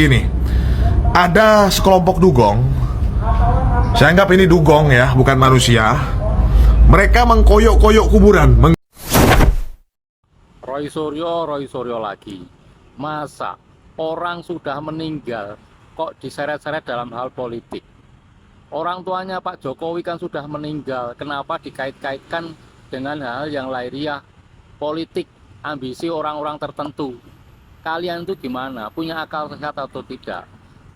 Ini ada sekelompok dugong. Saya anggap ini dugong ya, bukan manusia. Mereka mengkoyok-koyok kuburan. Roy Suryo lagi. Masa orang sudah meninggal kok diseret-seret dalam hal politik? Orang tuanya Pak Jokowi kan sudah meninggal, kenapa dikait-kaitkan dengan hal yang lahiriah politik, ambisi orang-orang tertentu? Kalian itu gimana? Punya akal sehat atau tidak?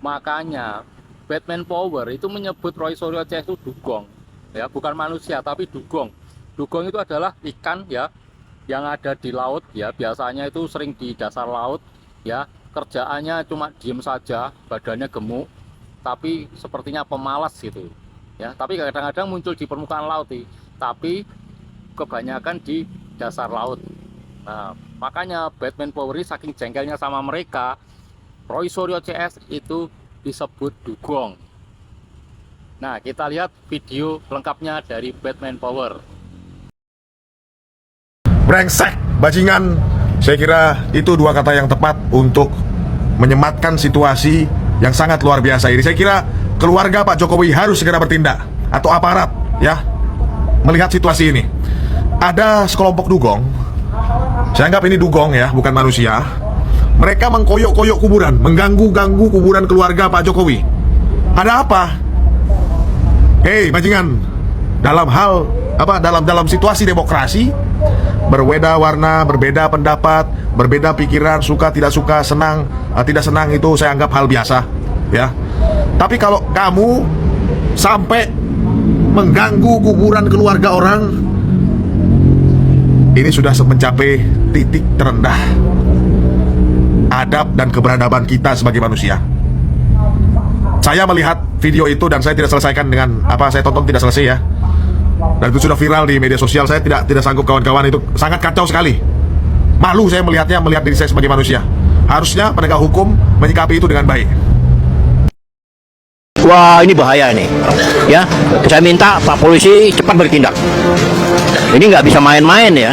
Makanya Batman Power itu menyebut Roy Suryo CS itu dugong, ya, bukan manusia tapi dugong. Dugong itu adalah ikan ya, yang ada di laut ya, biasanya itu sering di dasar laut ya, kerjaannya cuma diem saja, badannya gemuk, tapi sepertinya pemalas gitu ya, tapi kadang-kadang muncul di permukaan laut nih, tapi kebanyakan di dasar laut. Nah, makanya Batman Power ini saking jengkelnya sama mereka, Roy Suryo CS itu disebut dugong. Nah, kita lihat video lengkapnya dari Batman Power. Brengsek, bajingan. Saya kira itu dua kata yang tepat untuk menyematkan situasi yang sangat luar biasa ini. Saya kira keluarga Pak Jokowi harus segera bertindak, atau aparat ya, melihat situasi ini. Ada sekelompok dugong. Saya anggap ini dugong ya, bukan manusia. Mereka mengkoyok-koyok kuburan, mengganggu-ganggu kuburan keluarga Pak Jokowi. Ada apa? Hei bajingan, dalam hal apa, dalam situasi demokrasi, berbeda warna, berbeda pendapat, berbeda pikiran, suka tidak suka, senang tidak senang, itu saya anggap hal biasa ya. Tapi kalau kamu sampai mengganggu kuburan keluarga orang, ini sudah mencapai titik terendah adab dan keberadaban kita sebagai manusia. Saya melihat video itu dan saya tidak selesaikan dengan apa saya tonton, tidak selesai ya. Dan itu sudah viral di media sosial. Saya tidak sanggup, kawan-kawan, itu sangat kacau sekali. Malu saya melihatnya, melihat diri saya sebagai manusia. Harusnya penegak hukum menyikapi itu dengan baik. Wah, ini bahaya nih, ya. Saya minta Pak Polisi cepat bertindak. Ini nggak bisa main-main ya.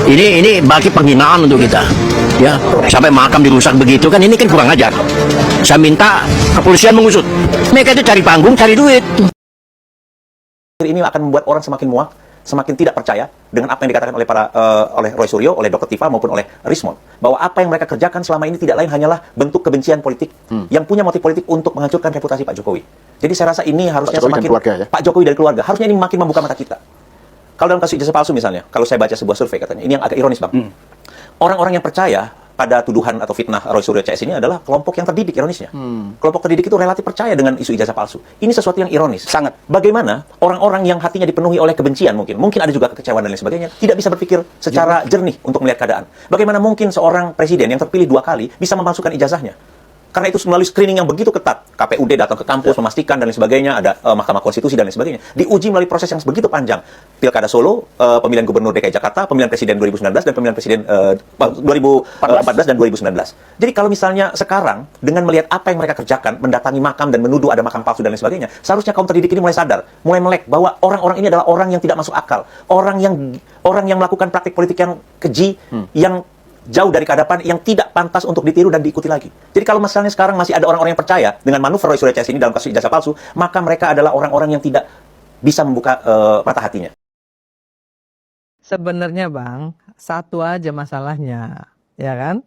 Ini bagi penghinaan untuk kita, ya. Sampai makam dirusak begitu kan, ini kan kurang ajar. Saya minta kepolisian mengusut. Mereka itu cari panggung, cari duit. Ini akan membuat orang semakin muak, semakin tidak percaya dengan apa yang dikatakan oleh Roy Suryo, oleh Dr. Tifa maupun oleh Rismond, bahwa apa yang mereka kerjakan selama ini tidak lain hanyalah bentuk kebencian politik yang punya motif politik untuk menghancurkan reputasi Pak Jokowi. Jadi saya rasa ini harusnya semakin ya? Pak Jokowi dan keluarga harusnya ini makin membuka mata kita. Kalau dalam kasus ijazah palsu misalnya, kalau saya baca sebuah survei katanya, ini yang agak ironis bang, orang-orang yang percaya pada tuduhan atau fitnah Roy Suryo CS ini adalah kelompok yang terdidik, ironisnya. Kelompok terdidik itu relatif percaya dengan isu ijazah palsu. Ini sesuatu yang ironis. Sangat. Bagaimana orang-orang yang hatinya dipenuhi oleh kebencian, mungkin ada juga kekecewaan dan lain sebagainya, tidak bisa berpikir secara jernih untuk melihat keadaan. Bagaimana mungkin seorang presiden yang terpilih 2 kali bisa memalsukan ijazahnya? Karena itu melalui screening yang begitu ketat, KPUD datang ke kampus memastikan dan lain sebagainya, ada Mahkamah Konstitusi dan lain sebagainya, diuji melalui proses yang begitu panjang. Pilkada Solo, pemilihan Gubernur DKI Jakarta, pemilihan Presiden 2019 dan pemilihan Presiden 2014 dan 2019. Jadi kalau misalnya sekarang dengan melihat apa yang mereka kerjakan, mendatangi makam dan menuduh ada makam palsu dan lain sebagainya, seharusnya kaum terdidik ini mulai sadar, mulai melek bahwa orang-orang ini adalah orang yang tidak masuk akal, orang yang melakukan praktik politik yang keji, yang jauh dari keadapan, yang tidak pantas untuk ditiru dan diikuti lagi. Jadi kalau misalnya sekarang masih ada orang-orang yang percaya dengan manuver Roy Suryo CS ini dalam kasus ijazah palsu, maka mereka adalah orang-orang yang tidak bisa membuka mata hatinya. Sebenarnya bang, satu aja masalahnya, ya kan?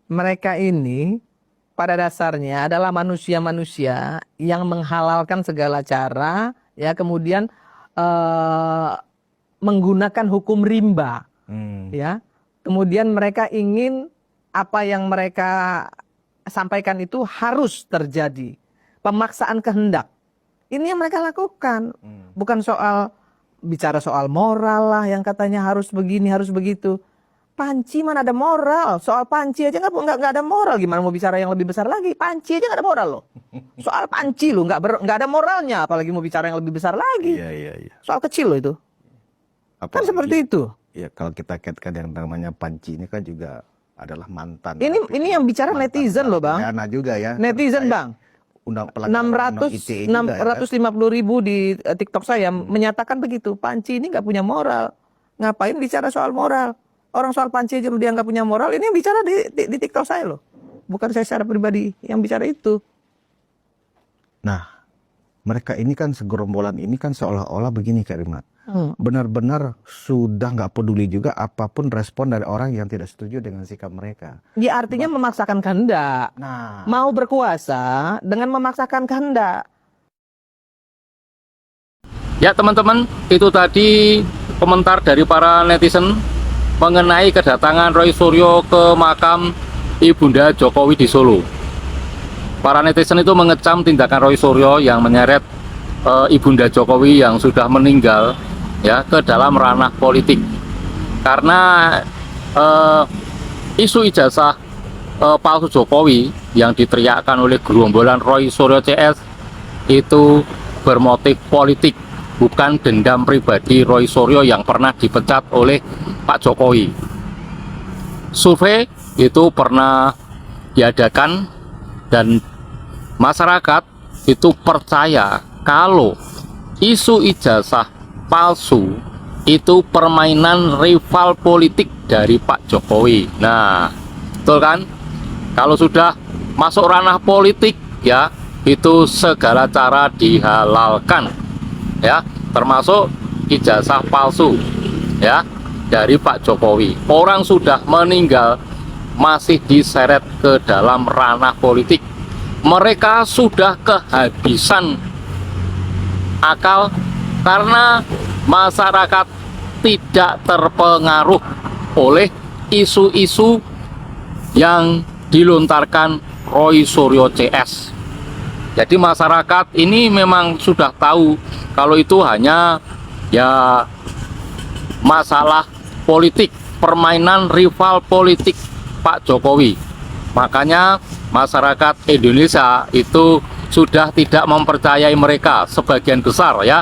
Mereka ini pada dasarnya adalah manusia-manusia yang menghalalkan segala cara, ya, kemudian menggunakan hukum rimba, ya. Kemudian mereka ingin apa yang mereka sampaikan itu harus terjadi. Pemaksaan kehendak. Ini yang mereka lakukan. Bukan bicara soal moral lah yang katanya harus begini, harus begitu. Panci mana ada moral? Soal panci aja nggak ada moral. Gimana mau bicara yang lebih besar lagi? Panci aja nggak ada moral loh. Soal panci loh, nggak ada moralnya. Apalagi mau bicara yang lebih besar lagi. Iya. Soal kecil loh itu. Kan seperti itu. Ya kalau kita kaitkan yang namanya panci ini kan juga adalah mantan. Ini yang bicara netizen loh bang. Juga ya. Netizen bang. 650 ribu di TikTok saya menyatakan begitu. Panci ini nggak punya moral. Ngapain bicara soal moral? Orang soal panci aja dia nggak punya moral. Ini yang bicara di TikTok saya loh. bukan saya secara pribadi yang bicara itu. Nah, mereka ini kan segerombolan ini kan seolah-olah begini Kak Rima. Benar-benar sudah nggak peduli juga apapun respon dari orang yang tidak setuju dengan sikap mereka. Ya artinya memaksakan kehendak. Nah, Mau berkuasa dengan memaksakan kehendak. Ya teman-teman, itu tadi komentar dari para netizen mengenai kedatangan Roy Suryo ke makam Ibunda Jokowi di Solo. Para netizen itu mengecam tindakan Roy Suryo yang menyeret Ibunda Jokowi yang sudah meninggal ya ke dalam ranah politik. Karena isu ijazah palsu Jokowi yang diteriakkan oleh gerombolan Roy Suryo CS itu bermotif politik, bukan dendam pribadi Roy Suryo yang pernah dipecat oleh Pak Jokowi. Survei itu pernah diadakan dan masyarakat itu percaya kalau isu ijazah palsu itu permainan rival politik dari Pak Jokowi. Nah, betul kan? Kalau sudah masuk ranah politik ya, itu segala cara dihalalkan. Ya, termasuk ijazah palsu ya dari Pak Jokowi. Orang sudah meninggal masih diseret ke dalam ranah politik. Mereka sudah kehabisan akal karena masyarakat tidak terpengaruh oleh isu-isu yang dilontarkan Roy Suryo CS. Jadi masyarakat ini memang sudah tahu kalau itu hanya ya masalah politik, permainan rival politik Pak Jokowi. Makanya masyarakat Indonesia itu sudah tidak mempercayai mereka, sebagian besar ya.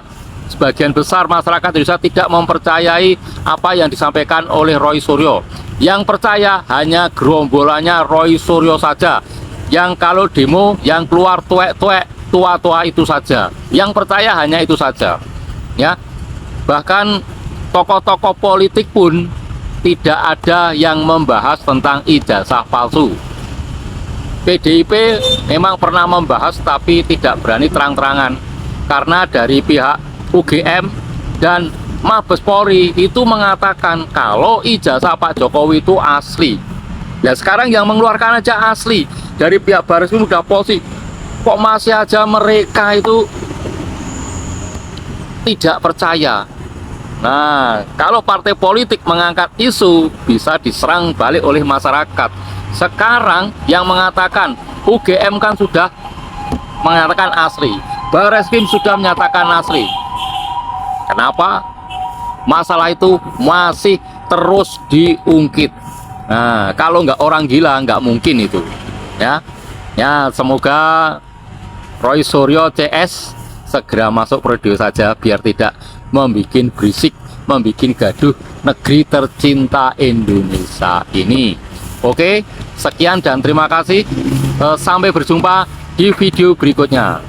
Sebagian besar masyarakat Indonesia tidak mempercayai apa yang disampaikan oleh Roy Suryo. Yang percaya hanya gerombolannya Roy Suryo saja. Yang kalau demo yang keluar tuek-tuek, tua-tua itu saja. Yang percaya hanya itu saja. Ya. Bahkan tokoh-tokoh politik pun tidak ada yang membahas tentang ijazah palsu. PDIP memang pernah membahas tapi tidak berani terang-terangan karena dari pihak UGM dan Mabes Polri itu mengatakan kalau ijazah Pak Jokowi itu asli. Ya sekarang yang mengeluarkan aja asli, dari pihak Baris itu sudah Polisi, kok masih aja mereka itu tidak percaya. Nah, kalau partai politik mengangkat isu bisa diserang balik oleh masyarakat. Sekarang yang mengatakan UGM kan sudah mengatakan asli, Bareskrim sudah menyatakan asli. Kenapa masalah itu masih terus diungkit? Nah, kalau nggak orang gila nggak mungkin itu, ya. Ya, semoga Roy Suryo CS segera masuk periode saja biar tidak membuat berisik, membuat gaduh negeri tercinta Indonesia ini. Oke, sekian dan terima kasih. Sampai berjumpa di video berikutnya.